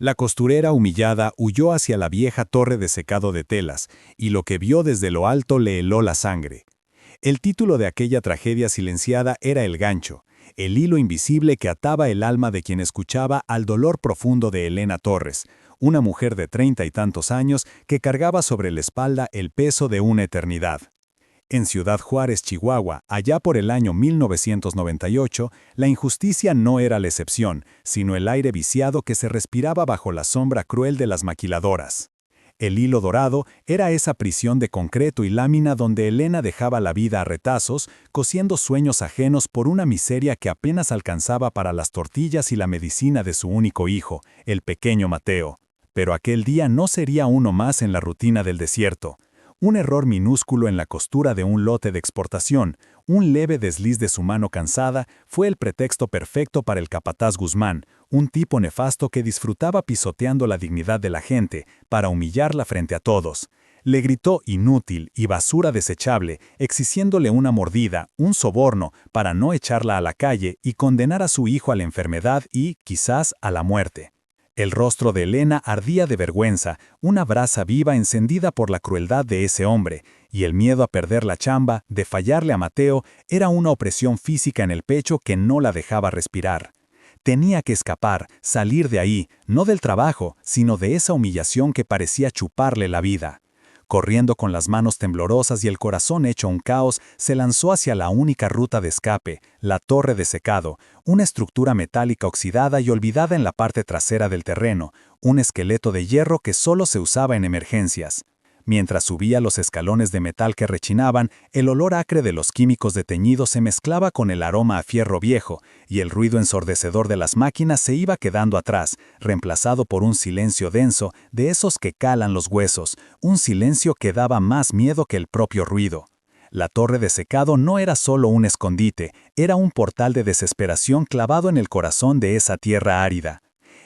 La costurera humillada huyó hacia la vieja torre de secado de telas, y lo que vio desde lo alto le heló la sangre. El título de aquella tragedia silenciada era El gancho, el hilo invisible que ataba el alma de quien escuchaba al dolor profundo de Elena Torres, una mujer de 30 y tantos años que cargaba sobre la espalda el peso de una eternidad. En Ciudad Juárez, Chihuahua, allá por el año 1998, la injusticia no era la excepción, sino el aire viciado que se respiraba bajo la sombra cruel de las maquiladoras. El hilo dorado era esa prisión de concreto y lámina donde Elena dejaba la vida a retazos, cosiendo sueños ajenos por una miseria que apenas alcanzaba para las tortillas y la medicina de su único hijo, el pequeño Mateo. Pero aquel día no sería uno más en la rutina del desierto. Un error minúsculo en la costura de un lote de exportación, un leve desliz de su mano cansada, fue el pretexto perfecto para el capataz Guzmán, un tipo nefasto que disfrutaba pisoteando la dignidad de la gente para humillarla frente a todos. Le gritó inútil y basura desechable, exigiéndole una mordida, un soborno, para no echarla a la calle y condenar a su hijo a la enfermedad y, quizás, a la muerte. El rostro de Elena ardía de vergüenza, una brasa viva encendida por la crueldad de ese hombre, y el miedo a perder la chamba, de fallarle a Mateo, era una opresión física en el pecho que no la dejaba respirar. Tenía que escapar, salir de ahí, no del trabajo, sino de esa humillación que parecía chuparle la vida. Corriendo con las manos temblorosas y el corazón hecho un caos, se lanzó hacia la única ruta de escape, la torre de secado, una estructura metálica oxidada y olvidada en la parte trasera del terreno, un esqueleto de hierro que solo se usaba en emergencias. Mientras subía los escalones de metal que rechinaban, el olor acre de los químicos de teñido se mezclaba con el aroma a fierro viejo, y el ruido ensordecedor de las máquinas se iba quedando atrás, reemplazado por un silencio denso, de esos que calan los huesos, un silencio que daba más miedo que el propio ruido. La torre de secado no era solo un escondite, era un portal de desesperación clavado en el corazón de esa tierra árida.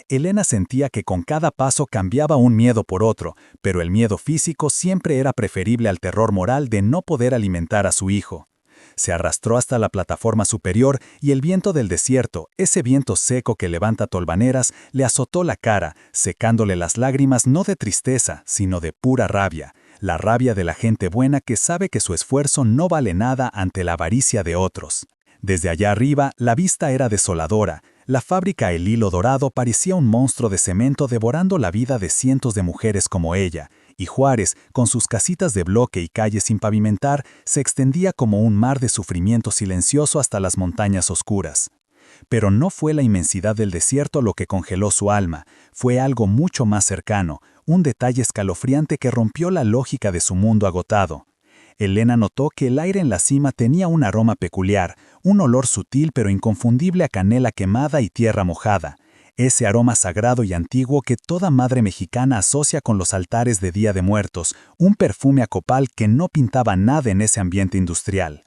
Elena sentía que con cada paso cambiaba un miedo por otro, pero el miedo físico siempre era preferible al terror moral de no poder alimentar a su hijo. Se arrastró hasta la plataforma superior y el viento del desierto, ese viento seco que levanta tolvaneras, le azotó la cara, secándole las lágrimas no de tristeza, sino de pura rabia, la rabia de la gente buena que sabe que su esfuerzo no vale nada ante la avaricia de otros. Desde allá arriba, la vista era desoladora. La fábrica El Hilo Dorado parecía un monstruo de cemento devorando la vida de cientos de mujeres como ella, y Juárez, con sus casitas de bloque y calles sin pavimentar, se extendía como un mar de sufrimiento silencioso hasta las montañas oscuras. Pero no fue la inmensidad del desierto lo que congeló su alma, fue algo mucho más cercano, un detalle escalofriante que rompió la lógica de su mundo agotado. Elena notó que el aire en la cima tenía un aroma peculiar, un olor sutil pero inconfundible a canela quemada y tierra mojada, ese aroma sagrado y antiguo que toda madre mexicana asocia con los altares de Día de Muertos, un perfume a copal que no pintaba nada en ese ambiente industrial.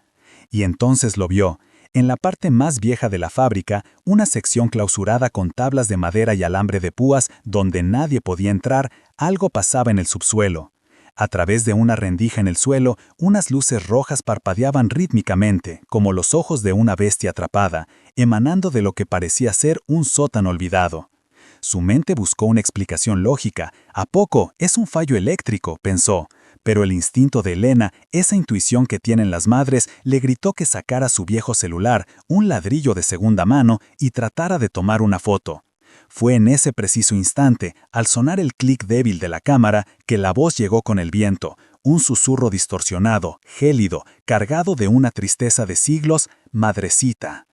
Y entonces lo vio. En la parte más vieja de la fábrica, una sección clausurada con tablas de madera y alambre de púas donde nadie podía entrar, algo pasaba en el subsuelo. A través de una rendija en el suelo, unas luces rojas parpadeaban rítmicamente, como los ojos de una bestia atrapada, emanando de lo que parecía ser un sótano olvidado. Su mente buscó una explicación lógica. ¿A poco es un fallo eléctrico?, pensó. Pero el instinto de Elena, esa intuición que tienen las madres, le gritó que sacara su viejo celular, un ladrillo de segunda mano, y tratara de tomar una foto. Fue en ese preciso instante, al sonar el clic débil de la cámara, que la voz llegó con el viento, un susurro distorsionado, gélido, cargado de una tristeza de siglos: «Madrecita».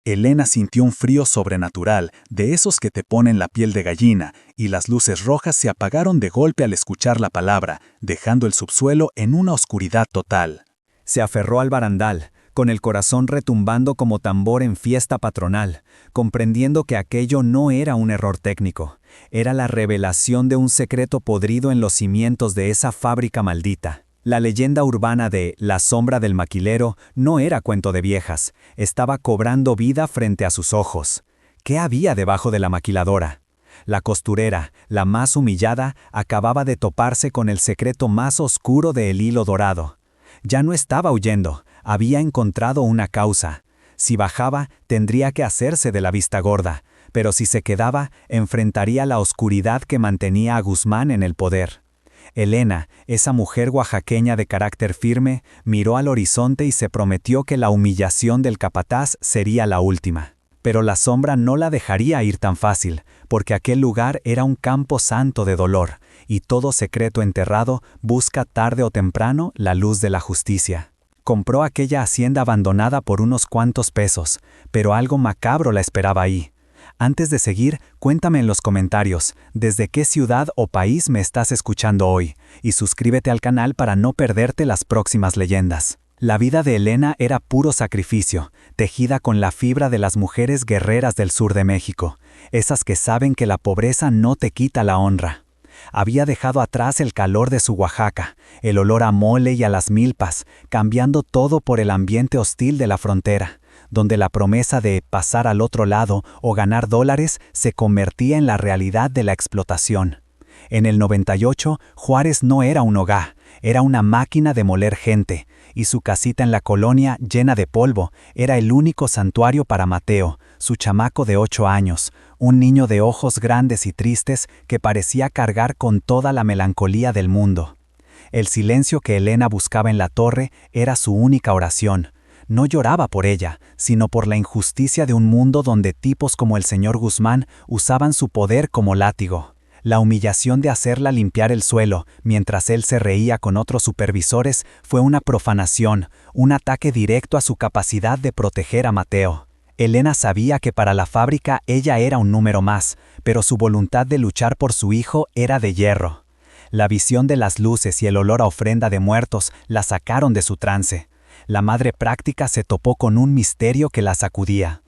Elena sintió un frío sobrenatural, de esos que te ponen la piel de gallina, y las luces rojas se apagaron de golpe al escuchar la palabra, dejando el subsuelo en una oscuridad total. Se aferró al barandal, con el corazón retumbando como tambor en fiesta patronal, comprendiendo que aquello no era un error técnico, era la revelación de un secreto podrido en los cimientos de esa fábrica maldita. La leyenda urbana de La sombra del maquilero no era cuento de viejas, estaba cobrando vida frente a sus ojos. ¿Qué había debajo de la maquiladora? La costurera, la más humillada, acababa de toparse con el secreto más oscuro de El Hilo Dorado. Ya no estaba huyendo, había encontrado una causa. Si bajaba, tendría que hacerse de la vista gorda, pero si se quedaba, enfrentaría la oscuridad que mantenía a Guzmán en el poder. Elena, esa mujer oaxaqueña de carácter firme, miró al horizonte y se prometió que la humillación del capataz sería la última. Pero la sombra no la dejaría ir tan fácil, porque aquel lugar era un campo santo de dolor, y todo secreto enterrado busca tarde o temprano la luz de la justicia. Compró aquella hacienda abandonada por unos cuantos pesos, pero algo macabro la esperaba ahí. Antes de seguir, cuéntame en los comentarios desde qué ciudad o país me estás escuchando hoy, y suscríbete al canal para no perderte las próximas leyendas. La vida de Elena era puro sacrificio, tejida con la fibra de las mujeres guerreras del sur de México, esas que saben que la pobreza no te quita la honra. Había dejado atrás el calor de su Oaxaca, el olor a mole y a las milpas, cambiando todo por el ambiente hostil de la frontera, donde la promesa de pasar al otro lado o ganar dólares se convertía en la realidad de la explotación. En el 98, Juárez no era un hogar, era una máquina de moler gente, y su casita en la colonia, llena de polvo, era el único santuario para Mateo, su chamaco de 8 años, un niño de ojos grandes y tristes que parecía cargar con toda la melancolía del mundo. El silencio que Elena buscaba en la torre era su única oración. No lloraba por ella, sino por la injusticia de un mundo donde tipos como el señor Guzmán usaban su poder como látigo. La humillación de hacerla limpiar el suelo, mientras él se reía con otros supervisores, fue una profanación, un ataque directo a su capacidad de proteger a Mateo. Elena sabía que para la fábrica ella era un número más, pero su voluntad de luchar por su hijo era de hierro. La visión de las luces y el olor a ofrenda de muertos la sacaron de su trance. La madre práctica se topó con un misterio que la sacudía.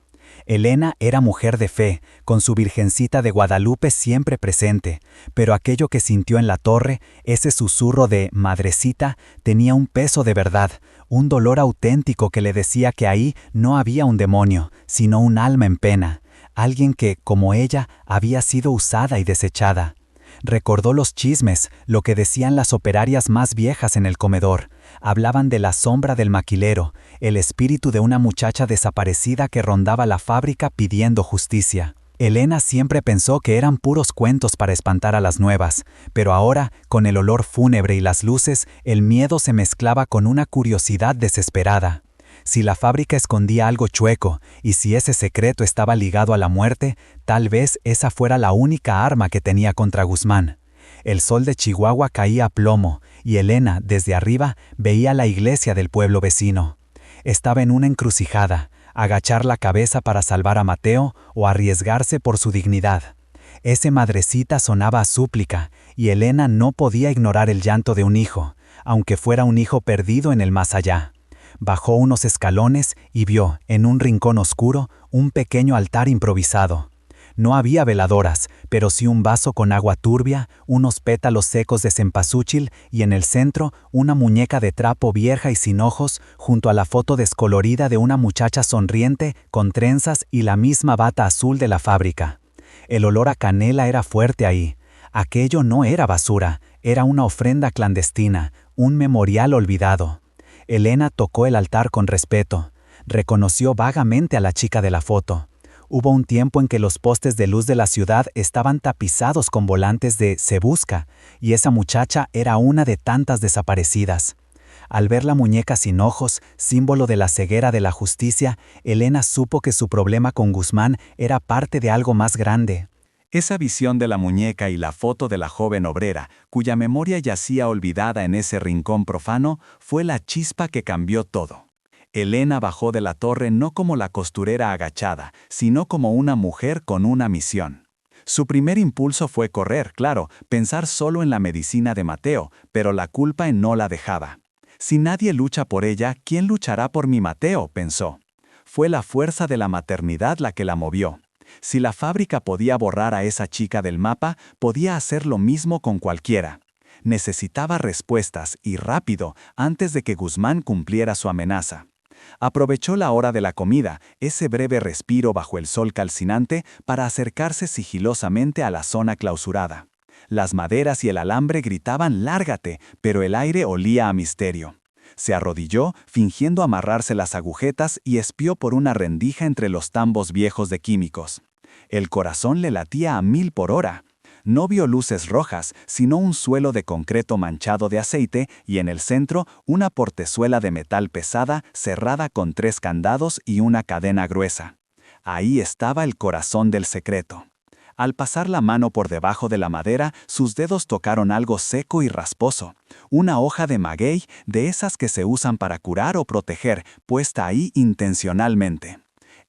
Elena era mujer de fe, con su Virgencita de Guadalupe siempre presente, pero aquello que sintió en la torre, ese susurro de «madrecita», tenía un peso de verdad, un dolor auténtico que le decía que ahí no había un demonio, sino un alma en pena, alguien que, como ella, había sido usada y desechada. Recordó los chismes, lo que decían las operarias más viejas en el comedor. Hablaban de la sombra del maquilero, el espíritu de una muchacha desaparecida que rondaba la fábrica pidiendo justicia. Elena siempre pensó que eran puros cuentos para espantar a las nuevas, pero ahora, con el olor fúnebre y las luces, el miedo se mezclaba con una curiosidad desesperada. Si la fábrica escondía algo chueco, y si ese secreto estaba ligado a la muerte, tal vez esa fuera la única arma que tenía contra Guzmán. El sol de Chihuahua caía a plomo, y Elena, desde arriba, veía la iglesia del pueblo vecino. Estaba en una encrucijada, agachar la cabeza para salvar a Mateo o arriesgarse por su dignidad. Ese madrecita sonaba a súplica, y Elena no podía ignorar el llanto de un hijo, aunque fuera un hijo perdido en el más allá. Bajó unos escalones y vio, en un rincón oscuro, un pequeño altar improvisado. No había veladoras, pero sí un vaso con agua turbia, unos pétalos secos de cempasúchil y en el centro una muñeca de trapo vieja y sin ojos, junto a la foto descolorida de una muchacha sonriente, con trenzas y la misma bata azul de la fábrica. El olor a canela era fuerte ahí. Aquello no era basura, era una ofrenda clandestina, un memorial olvidado. Elena tocó el altar con respeto. Reconoció vagamente a la chica de la foto. Hubo un tiempo en que los postes de luz de la ciudad estaban tapizados con volantes de «Se busca», y esa muchacha era una de tantas desaparecidas. Al ver la muñeca sin ojos, símbolo de la ceguera de la justicia, Elena supo que su problema con Guzmán era parte de algo más grande. Esa visión de la muñeca y la foto de la joven obrera, cuya memoria yacía olvidada en ese rincón profano, fue la chispa que cambió todo. Elena bajó de la torre no como la costurera agachada, sino como una mujer con una misión. Su primer impulso fue correr, claro, pensar solo en la medicina de Mateo, pero la culpa no la dejaba. Si nadie lucha por ella, ¿quién luchará por mi Mateo?, pensó. Fue la fuerza de la maternidad la que la movió. Si la fábrica podía borrar a esa chica del mapa, podía hacer lo mismo con cualquiera. Necesitaba respuestas, y rápido, antes de que Guzmán cumpliera su amenaza. Aprovechó la hora de la comida, ese breve respiro bajo el sol calcinante, para acercarse sigilosamente a la zona clausurada. Las maderas y el alambre gritaban «lárgate», pero el aire olía a misterio. Se arrodilló, fingiendo amarrarse las agujetas, y espió por una rendija entre los tambos viejos de químicos. El corazón le latía a 1000 por hora. No vio luces rojas, sino un suelo de concreto manchado de aceite y en el centro una portezuela de metal pesada cerrada con 3 candados y una cadena gruesa. Ahí estaba el corazón del secreto. Al pasar la mano por debajo de la madera, sus dedos tocaron algo seco y rasposo. Una hoja de maguey, de esas que se usan para curar o proteger, puesta ahí intencionalmente.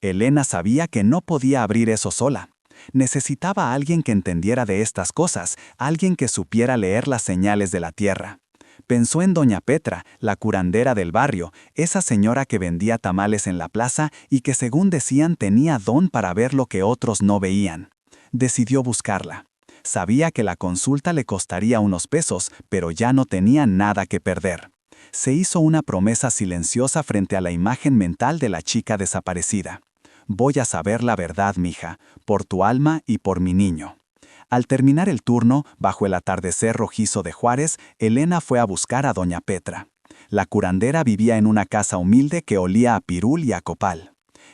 Elena sabía que no podía abrir eso sola. Necesitaba a alguien que entendiera de estas cosas, alguien que supiera leer las señales de la tierra. Pensó en doña Petra, la curandera del barrio, esa señora que vendía tamales en la plaza y que según decían tenía don para ver lo que otros no veían. Decidió buscarla. Sabía que la consulta le costaría unos pesos, pero ya no tenía nada que perder. Se hizo una promesa silenciosa frente a la imagen mental de la chica desaparecida. Voy a saber la verdad, mija, por tu alma y por mi niño. Al terminar el turno, bajo el atardecer rojizo de Juárez, Elena fue a buscar a doña Petra. La curandera vivía en una casa humilde que olía a pirul y a copal.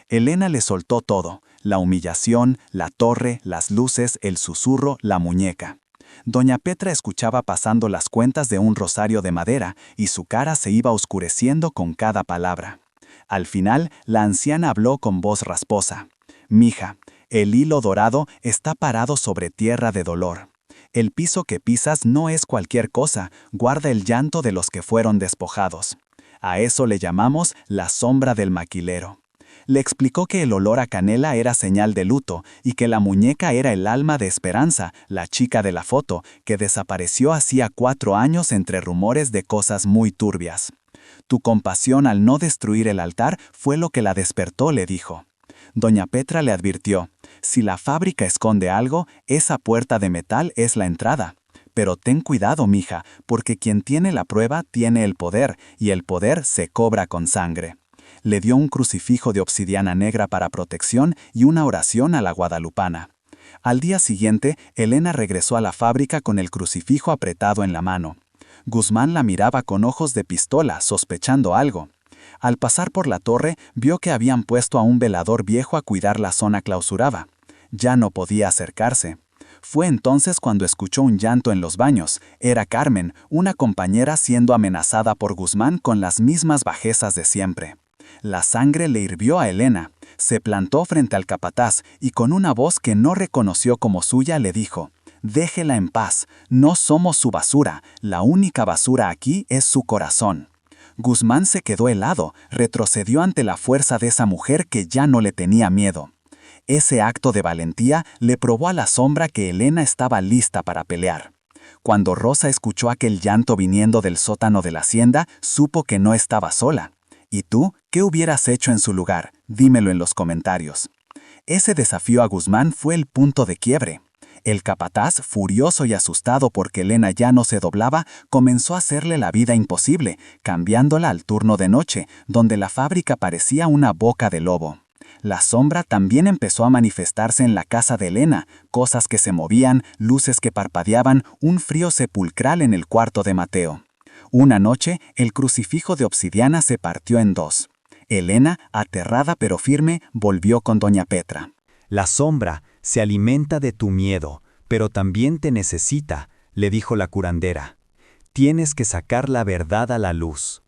Elena le soltó todo, la humillación, la torre, las luces, el susurro, la muñeca. Doña Petra escuchaba pasando las cuentas de un rosario de madera y su cara se iba oscureciendo con cada palabra. Al final, la anciana habló con voz rasposa. «Mija, el hilo dorado está parado sobre tierra de dolor. El piso que pisas no es cualquier cosa, guarda el llanto de los que fueron despojados. A eso le llamamos la sombra del maquilero». Le explicó que el olor a canela era señal de luto y que la muñeca era el alma de Esperanza, la chica de la foto, que desapareció hacía 4 años entre rumores de cosas muy turbias. «Tu compasión al no destruir el altar fue lo que la despertó», le dijo. Doña Petra le advirtió, «Si la fábrica esconde algo, esa puerta de metal es la entrada. Pero ten cuidado, mija, porque quien tiene la prueba tiene el poder, y el poder se cobra con sangre». Le dio un crucifijo de obsidiana negra para protección y una oración a la guadalupana. Al día siguiente, Elena regresó a la fábrica con el crucifijo apretado en la mano. Guzmán la miraba con ojos de pistola, sospechando algo. Al pasar por la torre, vio que habían puesto a un velador viejo a cuidar la zona clausurada. Ya no podía acercarse. Fue entonces cuando escuchó un llanto en los baños. Era Carmen, una compañera siendo amenazada por Guzmán con las mismas bajezas de siempre. La sangre le hirvió a Elena. Se plantó frente al capataz y con una voz que no reconoció como suya le dijo: «Déjela en paz, no somos su basura, la única basura aquí es su corazón». Guzmán se quedó helado, retrocedió ante la fuerza de esa mujer que ya no le tenía miedo. Ese acto de valentía le probó a la sombra que Elena estaba lista para pelear. Cuando Rosa escuchó aquel llanto viniendo del sótano de la hacienda, supo que no estaba sola. ¿Y tú, qué hubieras hecho en su lugar? Dímelo en los comentarios. Ese desafío a Guzmán fue el punto de quiebre. El capataz, furioso y asustado porque Elena ya no se doblaba, comenzó a hacerle la vida imposible, cambiándola al turno de noche, donde la fábrica parecía una boca de lobo. La sombra también empezó a manifestarse en la casa de Elena, cosas que se movían, luces que parpadeaban, un frío sepulcral en el cuarto de Mateo. Una noche, el crucifijo de obsidiana se partió en 2. Elena, aterrada pero firme, volvió con doña Petra. «La sombra se alimenta de tu miedo, pero también te necesita», le dijo la curandera. «Tienes que sacar la verdad a la luz».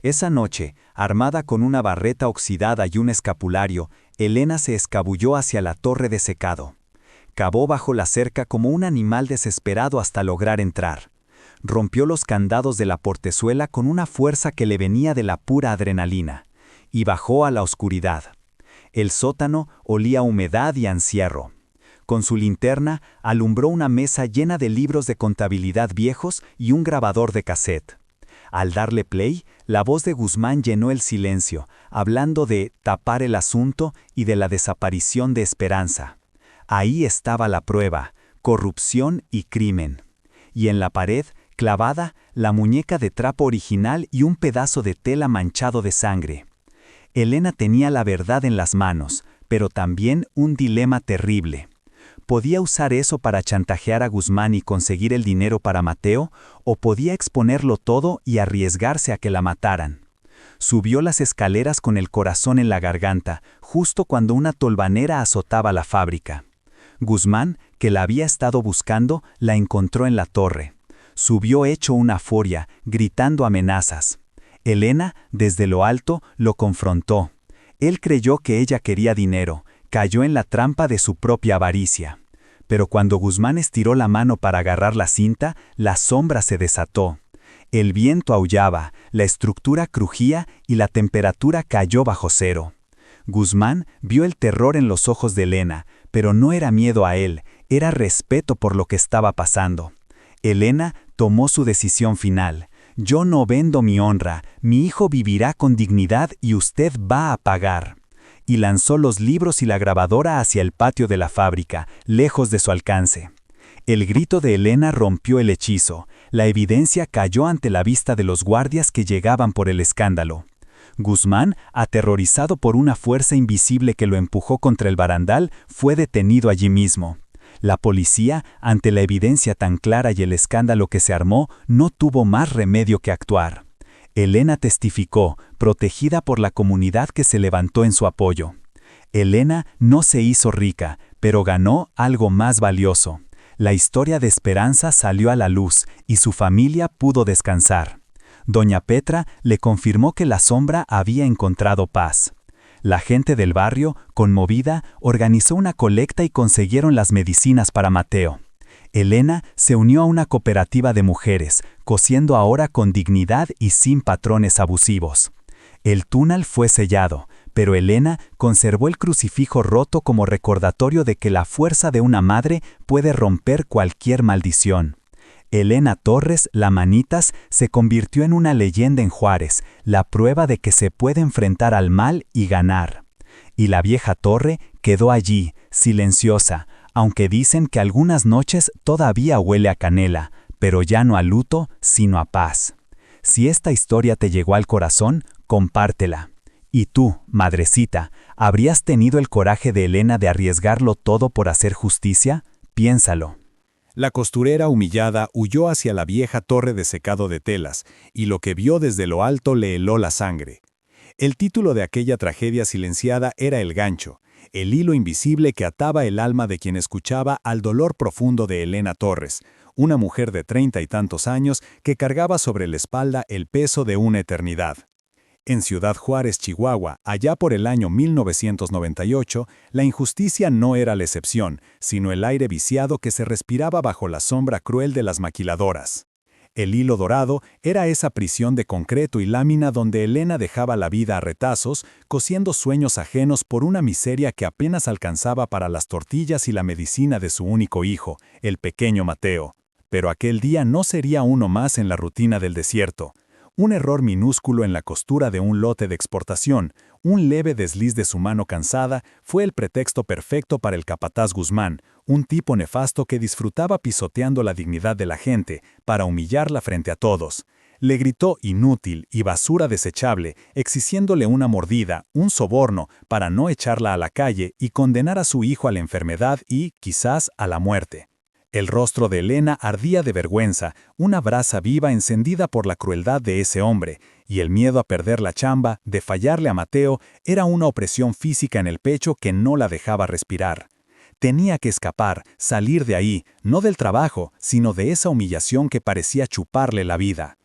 Esa noche, armada con una barreta oxidada y un escapulario, Elena se escabulló hacia la torre de secado. Cavó bajo la cerca como un animal desesperado hasta lograr entrar. Rompió los candados de la portezuela con una fuerza que le venía de la pura adrenalina, y bajó a la oscuridad. El sótano olía a humedad y a encierro. Con su linterna alumbró una mesa llena de libros de contabilidad viejos y un grabador de cassette. Al darle play, la voz de Guzmán llenó el silencio, hablando de tapar el asunto y de la desaparición de Esperanza. Ahí estaba la prueba, corrupción y crimen. Y en la pared, clavada, la muñeca de trapo original y un pedazo de tela manchado de sangre. Elena tenía la verdad en las manos, pero también un dilema terrible. ¿Podía usar eso para chantajear a Guzmán y conseguir el dinero para Mateo, o podía exponerlo todo y arriesgarse a que la mataran? Subió las escaleras con el corazón en la garganta, justo cuando una tolvanera azotaba la fábrica. Guzmán, que la había estado buscando, la encontró en la torre. Subió hecho una furia, gritando amenazas. Elena, desde lo alto, lo confrontó. Él creyó que ella quería dinero, cayó en la trampa de su propia avaricia. Pero cuando Guzmán estiró la mano para agarrar la cinta, la sombra se desató. El viento aullaba, la estructura crujía y la temperatura cayó bajo cero. Guzmán vio el terror en los ojos de Elena, pero no era miedo a él, era respeto por lo que estaba pasando. Elena tomó su decisión final. Yo no vendo mi honra, mi hijo vivirá con dignidad y usted va a pagar. Y lanzó los libros y la grabadora hacia el patio de la fábrica, lejos de su alcance. El grito de Elena rompió el hechizo. La evidencia cayó ante la vista de los guardias que llegaban por el escándalo. Guzmán, aterrorizado por una fuerza invisible que lo empujó contra el barandal, fue detenido allí mismo. La policía, ante la evidencia tan clara y el escándalo que se armó, no tuvo más remedio que actuar. Elena testificó, protegida por la comunidad que se levantó en su apoyo. Elena no se hizo rica, pero ganó algo más valioso. La historia de Esperanza salió a la luz y su familia pudo descansar. Doña Petra le confirmó que la sombra había encontrado paz. La gente del barrio, conmovida, organizó una colecta y consiguieron las medicinas para Mateo. Elena se unió a una cooperativa de mujeres, cosiendo ahora con dignidad y sin patrones abusivos. El túnel fue sellado, pero Elena conservó el crucifijo roto como recordatorio de que la fuerza de una madre puede romper cualquier maldición. Elena Torres, la Manitas, se convirtió en una leyenda en Juárez, la prueba de que se puede enfrentar al mal y ganar. Y la vieja torre quedó allí, silenciosa, aunque dicen que algunas noches todavía huele a canela, pero ya no a luto, sino a paz. Si esta historia te llegó al corazón, compártela. Y tú, madrecita, ¿habrías tenido el coraje de Elena de arriesgarlo todo por hacer justicia? Piénsalo. La costurera humillada huyó hacia la vieja torre de secado de telas, y lo que vio desde lo alto le heló la sangre. El título de aquella tragedia silenciada era El gancho, el hilo invisible que ataba el alma de quien escuchaba al dolor profundo de Elena Torres, una mujer de 30 y tantos años que cargaba sobre la espalda el peso de una eternidad. En Ciudad Juárez, Chihuahua, allá por el año 1998, la injusticia no era la excepción, sino el aire viciado que se respiraba bajo la sombra cruel de las maquiladoras. El hilo dorado era esa prisión de concreto y lámina donde Elena dejaba la vida a retazos, cosiendo sueños ajenos por una miseria que apenas alcanzaba para las tortillas y la medicina de su único hijo, el pequeño Mateo. Pero aquel día no sería uno más en la rutina del desierto. Un error minúsculo en la costura de un lote de exportación, un leve desliz de su mano cansada, fue el pretexto perfecto para el capataz Guzmán, un tipo nefasto que disfrutaba pisoteando la dignidad de la gente para humillarla frente a todos. Le gritó inútil y basura desechable, exigiéndole una mordida, un soborno, para no echarla a la calle y condenar a su hijo a la enfermedad y, quizás, a la muerte. El rostro de Elena ardía de vergüenza, una brasa viva encendida por la crueldad de ese hombre, y el miedo a perder la chamba, de fallarle a Mateo, era una opresión física en el pecho que no la dejaba respirar. Tenía que escapar, salir de ahí, no del trabajo, sino de esa humillación que parecía chuparle la vida.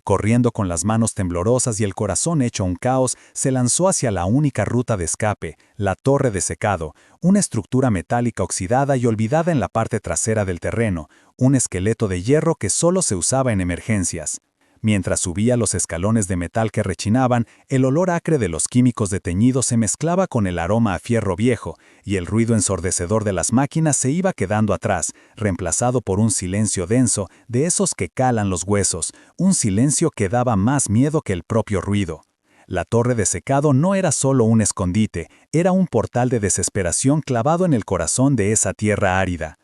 Corriendo con las manos temblorosas y el corazón hecho un caos, se lanzó hacia la única ruta de escape, la torre de secado, una estructura metálica oxidada y olvidada en la parte trasera del terreno, un esqueleto de hierro que solo se usaba en emergencias. Mientras subía los escalones de metal que rechinaban, el olor acre de los químicos de teñido se mezclaba con el aroma a fierro viejo, y el ruido ensordecedor de las máquinas se iba quedando atrás, reemplazado por un silencio denso, de esos que calan los huesos, un silencio que daba más miedo que el propio ruido. La torre de secado no era solo un escondite, era un portal de desesperación clavado en el corazón de esa tierra árida.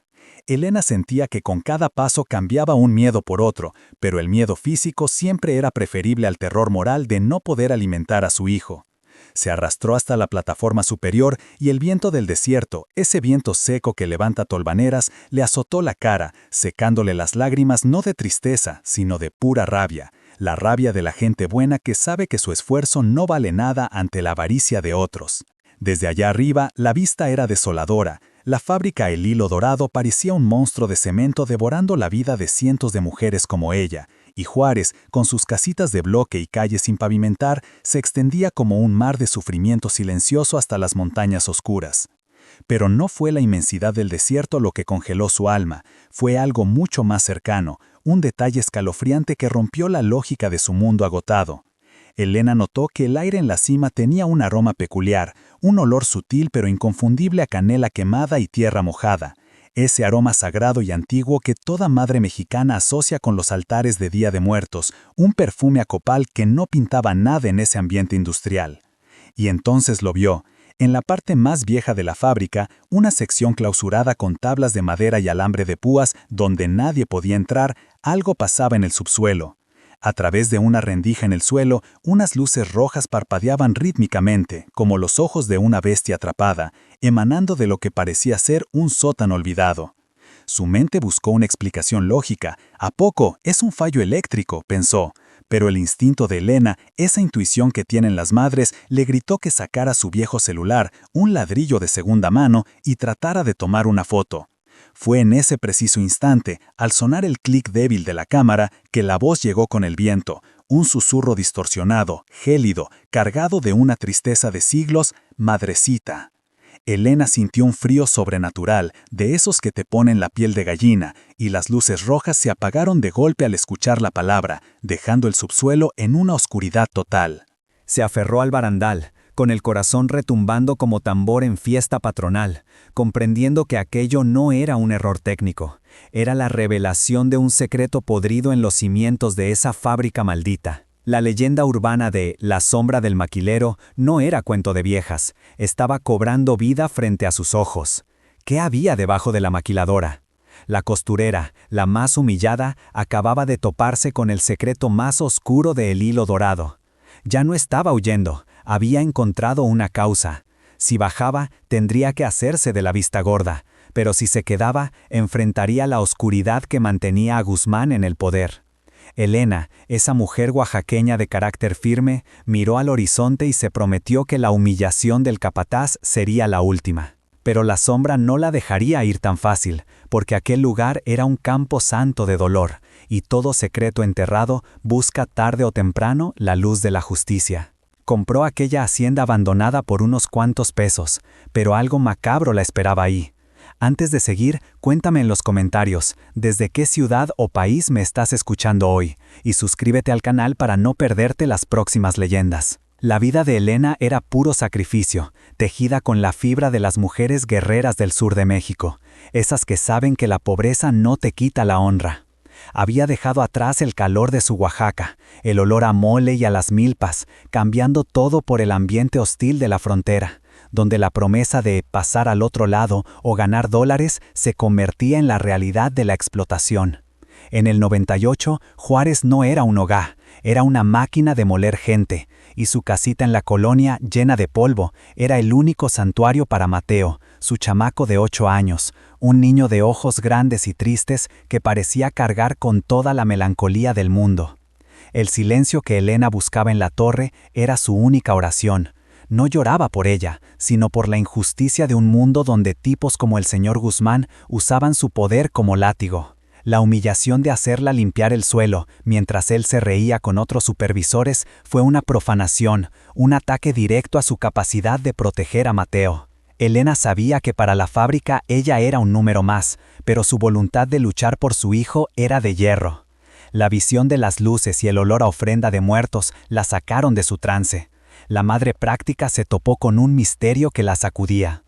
Elena sentía que con cada paso cambiaba un miedo por otro, pero el miedo físico siempre era preferible al terror moral de no poder alimentar a su hijo. Se arrastró hasta la plataforma superior y el viento del desierto, ese viento seco que levanta tolvaneras, le azotó la cara, secándole las lágrimas no de tristeza, sino de pura rabia, la rabia de la gente buena que sabe que su esfuerzo no vale nada ante la avaricia de otros. Desde allá arriba, la vista era desoladora. La fábrica El Hilo Dorado parecía un monstruo de cemento devorando la vida de cientos de mujeres como ella, y Juárez, con sus casitas de bloque y calles sin pavimentar, se extendía como un mar de sufrimiento silencioso hasta las montañas oscuras. Pero no fue la inmensidad del desierto lo que congeló su alma, fue algo mucho más cercano, un detalle escalofriante que rompió la lógica de su mundo agotado. Elena notó que el aire en la cima tenía un aroma peculiar, un olor sutil pero inconfundible a canela quemada y tierra mojada, ese aroma sagrado y antiguo que toda madre mexicana asocia con los altares de Día de Muertos, un perfume a copal que no pintaba nada en ese ambiente industrial. Y entonces lo vio. En la parte más vieja de la fábrica, una sección clausurada con tablas de madera y alambre de púas donde nadie podía entrar, algo pasaba en el subsuelo. A través de una rendija en el suelo, unas luces rojas parpadeaban rítmicamente, como los ojos de una bestia atrapada, emanando de lo que parecía ser un sótano olvidado. Su mente buscó una explicación lógica. ¿A poco es un fallo eléctrico?, pensó. Pero el instinto de Elena, esa intuición que tienen las madres, le gritó que sacara su viejo celular, un ladrillo de segunda mano, y tratara de tomar una foto. Fue en ese preciso instante, al sonar el clic débil de la cámara, que la voz llegó con el viento, un susurro distorsionado, gélido, cargado de una tristeza de siglos: «Madrecita». Elena sintió un frío sobrenatural, de esos que te ponen la piel de gallina, y las luces rojas se apagaron de golpe al escuchar la palabra, dejando el subsuelo en una oscuridad total. Se aferró al barandal, con el corazón retumbando como tambor en fiesta patronal, comprendiendo que aquello no era un error técnico, era la revelación de un secreto podrido en los cimientos de esa fábrica maldita. La leyenda urbana de La sombra del maquilero no era cuento de viejas, estaba cobrando vida frente a sus ojos. ¿Qué había debajo de la maquiladora? La costurera, la más humillada, acababa de toparse con el secreto más oscuro de El Hilo Dorado. Ya no estaba huyendo, había encontrado una causa. Si bajaba, tendría que hacerse de la vista gorda, pero si se quedaba, enfrentaría la oscuridad que mantenía a Guzmán en el poder. Elena, esa mujer oaxaqueña de carácter firme, miró al horizonte y se prometió que la humillación del capataz sería la última. Pero la sombra no la dejaría ir tan fácil, porque aquel lugar era un campo santo de dolor, y todo secreto enterrado busca tarde o temprano la luz de la justicia. Compró aquella hacienda abandonada por unos cuantos pesos, pero algo macabro la esperaba ahí. Antes de seguir, cuéntame en los comentarios desde qué ciudad o país me estás escuchando hoy, y suscríbete al canal para no perderte las próximas leyendas. La vida de Elena era puro sacrificio, tejida con la fibra de las mujeres guerreras del sur de México, esas que saben que la pobreza no te quita la honra. Había dejado atrás el calor de su Oaxaca, el olor a mole y a las milpas, cambiando todo por el ambiente hostil de la frontera, donde la promesa de pasar al otro lado o ganar dólares se convertía en la realidad de la explotación. En el 98, Juárez no era un hogar, era una máquina de moler gente, y su casita en la colonia, llena de polvo, era el único santuario para Mateo, su chamaco de 8 años, un niño de ojos grandes y tristes que parecía cargar con toda la melancolía del mundo. El silencio que Elena buscaba en la torre era su única oración. No lloraba por ella, sino por la injusticia de un mundo donde tipos como el señor Guzmán usaban su poder como látigo. La humillación de hacerla limpiar el suelo, mientras él se reía con otros supervisores, fue una profanación, un ataque directo a su capacidad de proteger a Mateo. Elena sabía que para la fábrica ella era un número más, pero su voluntad de luchar por su hijo era de hierro. La visión de las luces y el olor a ofrenda de muertos la sacaron de su trance. La madre práctica se topó con un misterio que la sacudía.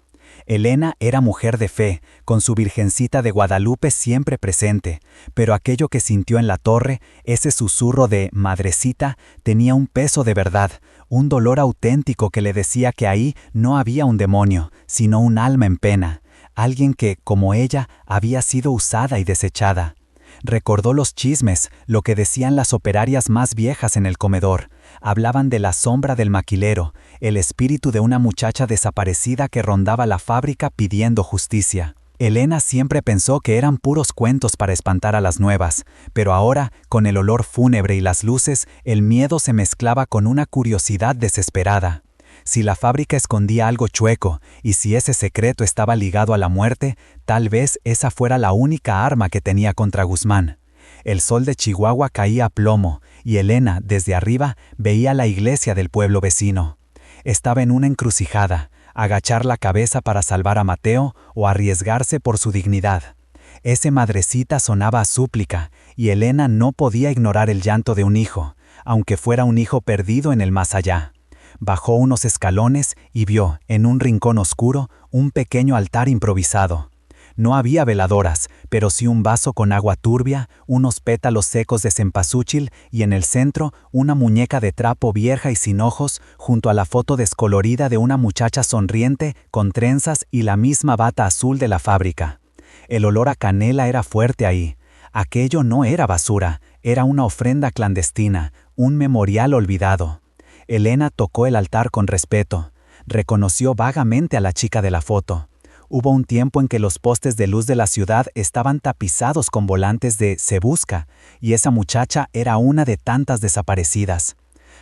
Elena era mujer de fe, con su Virgencita de Guadalupe siempre presente, pero aquello que sintió en la torre, ese susurro de «madrecita», tenía un peso de verdad, un dolor auténtico que le decía que ahí no había un demonio, sino un alma en pena, alguien que, como ella, había sido usada y desechada. Recordó los chismes, lo que decían las operarias más viejas en el comedor. Hablaban de la sombra del maquilero, el espíritu de una muchacha desaparecida que rondaba la fábrica pidiendo justicia. Elena siempre pensó que eran puros cuentos para espantar a las nuevas, pero ahora, con el olor fúnebre y las luces, el miedo se mezclaba con una curiosidad desesperada. Si la fábrica escondía algo chueco, y si ese secreto estaba ligado a la muerte, tal vez esa fuera la única arma que tenía contra Guzmán. El sol de Chihuahua caía a plomo, y Elena, desde arriba, veía la iglesia del pueblo vecino. Estaba en una encrucijada, agachar la cabeza para salvar a Mateo o arriesgarse por su dignidad. Ese madrecita sonaba a súplica, y Elena no podía ignorar el llanto de un hijo, aunque fuera un hijo perdido en el más allá. Bajó unos escalones y vio, en un rincón oscuro, un pequeño altar improvisado. No había veladoras, pero sí un vaso con agua turbia, unos pétalos secos de cempasúchil y en el centro una muñeca de trapo vieja y sin ojos, junto a la foto descolorida de una muchacha sonriente, con trenzas y la misma bata azul de la fábrica. El olor a canela era fuerte ahí. Aquello no era basura, era una ofrenda clandestina, un memorial olvidado. Elena tocó el altar con respeto. Reconoció vagamente a la chica de la foto. Hubo un tiempo en que los postes de luz de la ciudad estaban tapizados con volantes de «Se busca», y esa muchacha era una de tantas desaparecidas.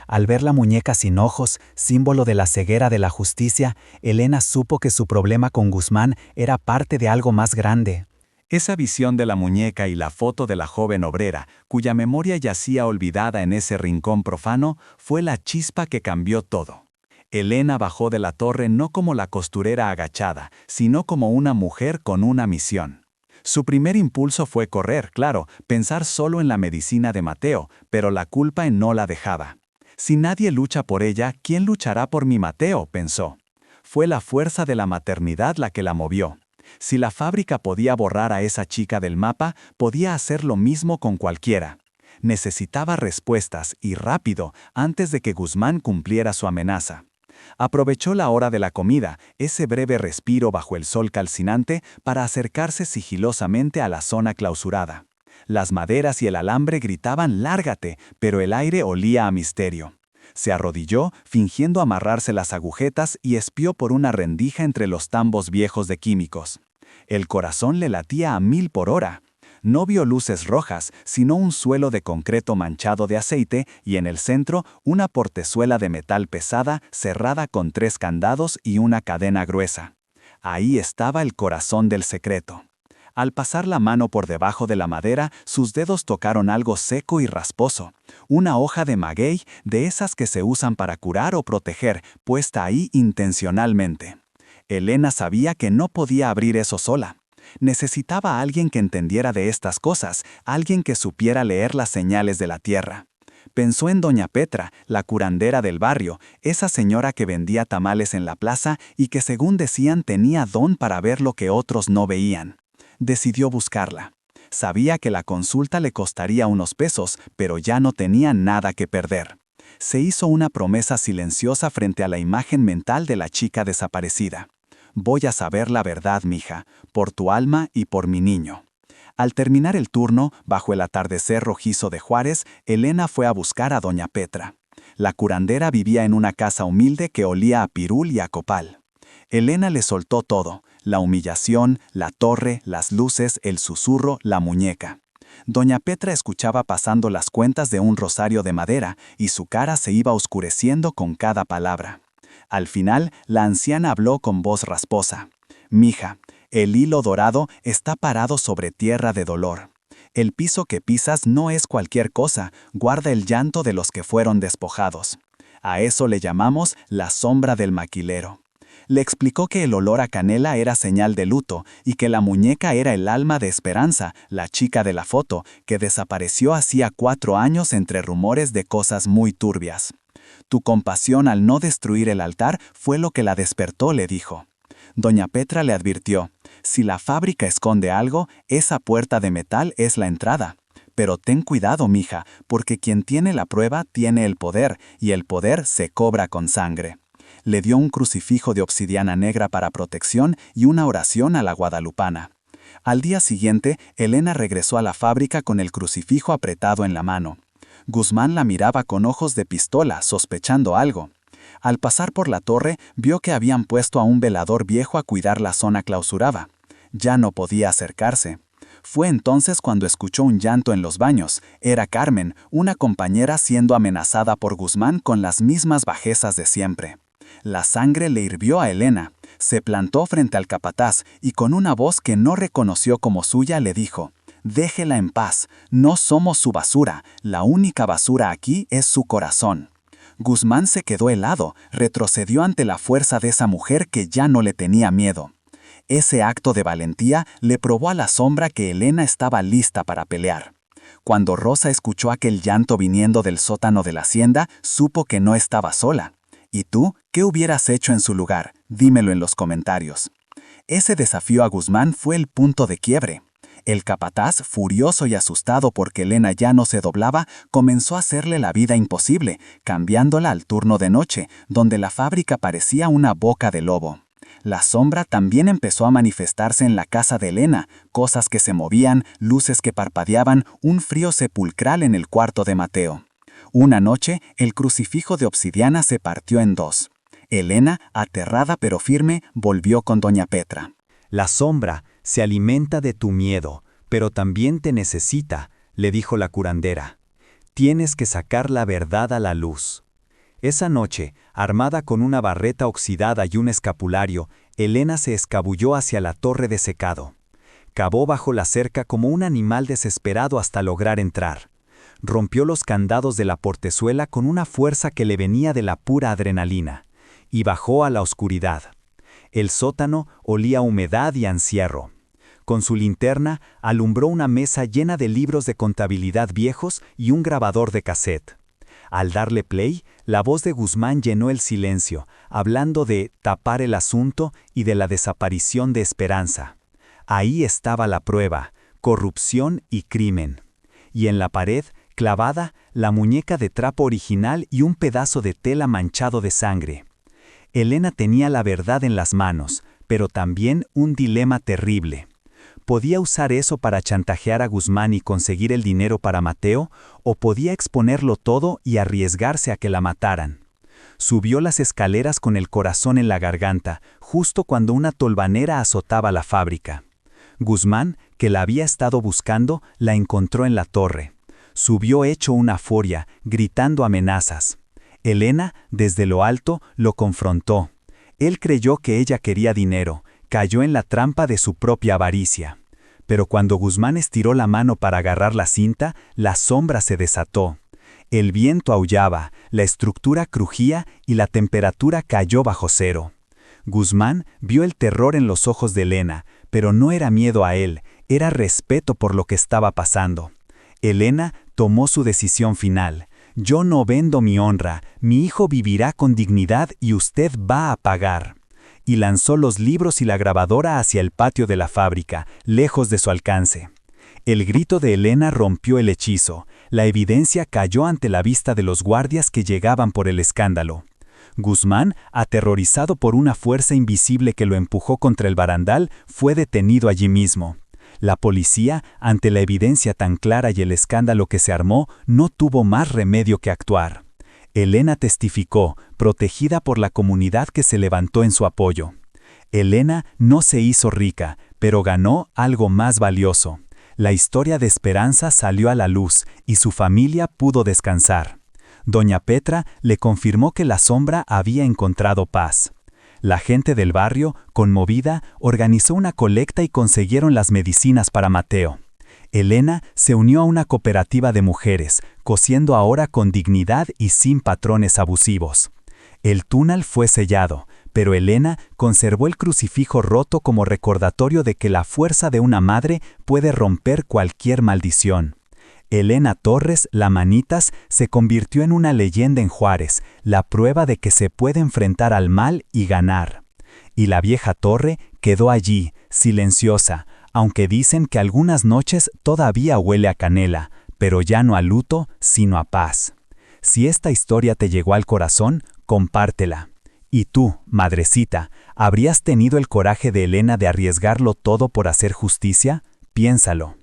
Al ver la muñeca sin ojos, símbolo de la ceguera de la justicia, Elena supo que su problema con Guzmán era parte de algo más grande. Esa visión de la muñeca y la foto de la joven obrera, cuya memoria yacía olvidada en ese rincón profano, fue la chispa que cambió todo. Elena bajó de la torre no como la costurera agachada, sino como una mujer con una misión. Su primer impulso fue correr, claro, pensar solo en la medicina de Mateo, pero la culpa no la dejaba. Si nadie lucha por ella, ¿quién luchará por mi Mateo?, pensó. Fue la fuerza de la maternidad la que la movió. Si la fábrica podía borrar a esa chica del mapa, podía hacer lo mismo con cualquiera. Necesitaba respuestas, y rápido, antes de que Guzmán cumpliera su amenaza. Aprovechó la hora de la comida, ese breve respiro bajo el sol calcinante, para acercarse sigilosamente a la zona clausurada. Las maderas y el alambre gritaban «lárgate», pero el aire olía a misterio. Se arrodilló, fingiendo amarrarse las agujetas, y espió por una rendija entre los tambos viejos de químicos. El corazón le latía a 1000 por hora. No vio luces rojas, sino un suelo de concreto manchado de aceite y en el centro una portezuela de metal pesada cerrada con 3 candados y una cadena gruesa. Ahí estaba el corazón del secreto. Al pasar la mano por debajo de la madera, sus dedos tocaron algo seco y rasposo. Una hoja de maguey, de esas que se usan para curar o proteger, puesta ahí intencionalmente. Elena sabía que no podía abrir eso sola. Necesitaba a alguien que entendiera de estas cosas, alguien que supiera leer las señales de la tierra. Pensó en doña Petra, la curandera del barrio, esa señora que vendía tamales en la plaza y que según decían tenía don para ver lo que otros no veían. Decidió buscarla. Sabía que la consulta le costaría unos pesos, pero ya no tenía nada que perder. Se hizo una promesa silenciosa frente a la imagen mental de la chica desaparecida. «Voy a saber la verdad, mija, por tu alma y por mi niño». Al terminar el turno, bajo el atardecer rojizo de Juárez, Elena fue a buscar a doña Petra. La curandera vivía en una casa humilde que olía a pirul y a copal. Elena le soltó todo: la humillación, la torre, las luces, el susurro, la muñeca. Doña Petra escuchaba pasando las cuentas de un rosario de madera y su cara se iba oscureciendo con cada palabra. Al final, la anciana habló con voz rasposa. «Mija, el hilo dorado está parado sobre tierra de dolor. El piso que pisas no es cualquier cosa, guarda el llanto de los que fueron despojados. A eso le llamamos la sombra del maquilero». Le explicó que el olor a canela era señal de luto y que la muñeca era el alma de Esperanza, la chica de la foto, que desapareció hacía 4 años entre rumores de cosas muy turbias. «Tu compasión al no destruir el altar fue lo que la despertó», le dijo. Doña Petra le advirtió: «Si la fábrica esconde algo, esa puerta de metal es la entrada. Pero ten cuidado, mija, porque quien tiene la prueba tiene el poder, y el poder se cobra con sangre». Le dio un crucifijo de obsidiana negra para protección y una oración a la guadalupana. Al día siguiente, Elena regresó a la fábrica con el crucifijo apretado en la mano. Guzmán la miraba con ojos de pistola, sospechando algo. Al pasar por la torre, vio que habían puesto a un velador viejo a cuidar la zona clausurada. Ya no podía acercarse. Fue entonces cuando escuchó un llanto en los baños. Era Carmen, una compañera siendo amenazada por Guzmán con las mismas bajezas de siempre. La sangre le hirvió a Elena. Se plantó frente al capataz y con una voz que no reconoció como suya le dijo: «Déjela en paz, no somos su basura, la única basura aquí es su corazón». Guzmán se quedó helado, retrocedió ante la fuerza de esa mujer que ya no le tenía miedo. Ese acto de valentía le probó a la sombra que Elena estaba lista para pelear. Cuando Rosa escuchó aquel llanto viniendo del sótano de la hacienda, supo que no estaba sola. ¿Y tú, qué hubieras hecho en su lugar? Dímelo en los comentarios. Ese desafío a Guzmán fue el punto de quiebre. El capataz, furioso y asustado porque Elena ya no se doblaba, comenzó a hacerle la vida imposible, cambiándola al turno de noche, donde la fábrica parecía una boca de lobo. La sombra también empezó a manifestarse en la casa de Elena, cosas que se movían, luces que parpadeaban, un frío sepulcral en el cuarto de Mateo. Una noche, el crucifijo de obsidiana se partió en dos. Elena, aterrada pero firme, volvió con doña Petra. La sombra se alimenta de tu miedo, pero también te necesita, le dijo la curandera. Tienes que sacar la verdad a la luz. Esa noche, armada con una barreta oxidada y un escapulario, Elena se escabulló hacia la torre de secado. Cavó bajo la cerca como un animal desesperado hasta lograr entrar. Rompió los candados de la portezuela con una fuerza que le venía de la pura adrenalina, y bajó a la oscuridad. El sótano olía a humedad y a encierro. Con su linterna alumbró una mesa llena de libros de contabilidad viejos y un grabador de cassette. Al darle play, la voz de Guzmán llenó el silencio, hablando de tapar el asunto y de la desaparición de Esperanza. Ahí estaba la prueba, corrupción y crimen. Y en la pared, clavada, la muñeca de trapo original y un pedazo de tela manchado de sangre. Elena tenía la verdad en las manos, pero también un dilema terrible. ¿Podía usar eso para chantajear a Guzmán y conseguir el dinero para Mateo, o podía exponerlo todo y arriesgarse a que la mataran? Subió las escaleras con el corazón en la garganta, justo cuando una tolvanera azotaba la fábrica. Guzmán, que la había estado buscando, la encontró en la torre. Subió hecho una furia, gritando amenazas. Elena, desde lo alto, lo confrontó. Él creyó que ella quería dinero, cayó en la trampa de su propia avaricia. Pero cuando Guzmán estiró la mano para agarrar la cinta, la sombra se desató. El viento aullaba, la estructura crujía y la temperatura cayó bajo cero. Guzmán vio el terror en los ojos de Elena, pero no era miedo a él, era respeto por lo que estaba pasando. Elena tomó su decisión final. Yo no vendo mi honra, mi hijo vivirá con dignidad y usted va a pagar. Y lanzó los libros y la grabadora hacia el patio de la fábrica, lejos de su alcance. El grito de Elena rompió el hechizo, la evidencia cayó ante la vista de los guardias que llegaban por el escándalo. Guzmán, aterrorizado por una fuerza invisible que lo empujó contra el barandal, fue detenido allí mismo. La policía, ante la evidencia tan clara y el escándalo que se armó, no tuvo más remedio que actuar. Elena testificó, protegida por la comunidad que se levantó en su apoyo. Elena no se hizo rica, pero ganó algo más valioso. La historia de Esperanza salió a la luz y su familia pudo descansar. Doña Petra le confirmó que la sombra había encontrado paz. La gente del barrio, conmovida, organizó una colecta y consiguieron las medicinas para Mateo. Elena se unió a una cooperativa de mujeres, cosiendo ahora con dignidad y sin patrones abusivos. El túnel fue sellado, pero Elena conservó el crucifijo roto como recordatorio de que la fuerza de una madre puede romper cualquier maldición. Elena Torres, la Manitas, se convirtió en una leyenda en Juárez, la prueba de que se puede enfrentar al mal y ganar. Y la vieja torre quedó allí, silenciosa, aunque dicen que algunas noches todavía huele a canela, pero ya no a luto, sino a paz. Si esta historia te llegó al corazón, compártela. Y tú, madrecita, ¿habrías tenido el coraje de Elena de arriesgarlo todo por hacer justicia? Piénsalo.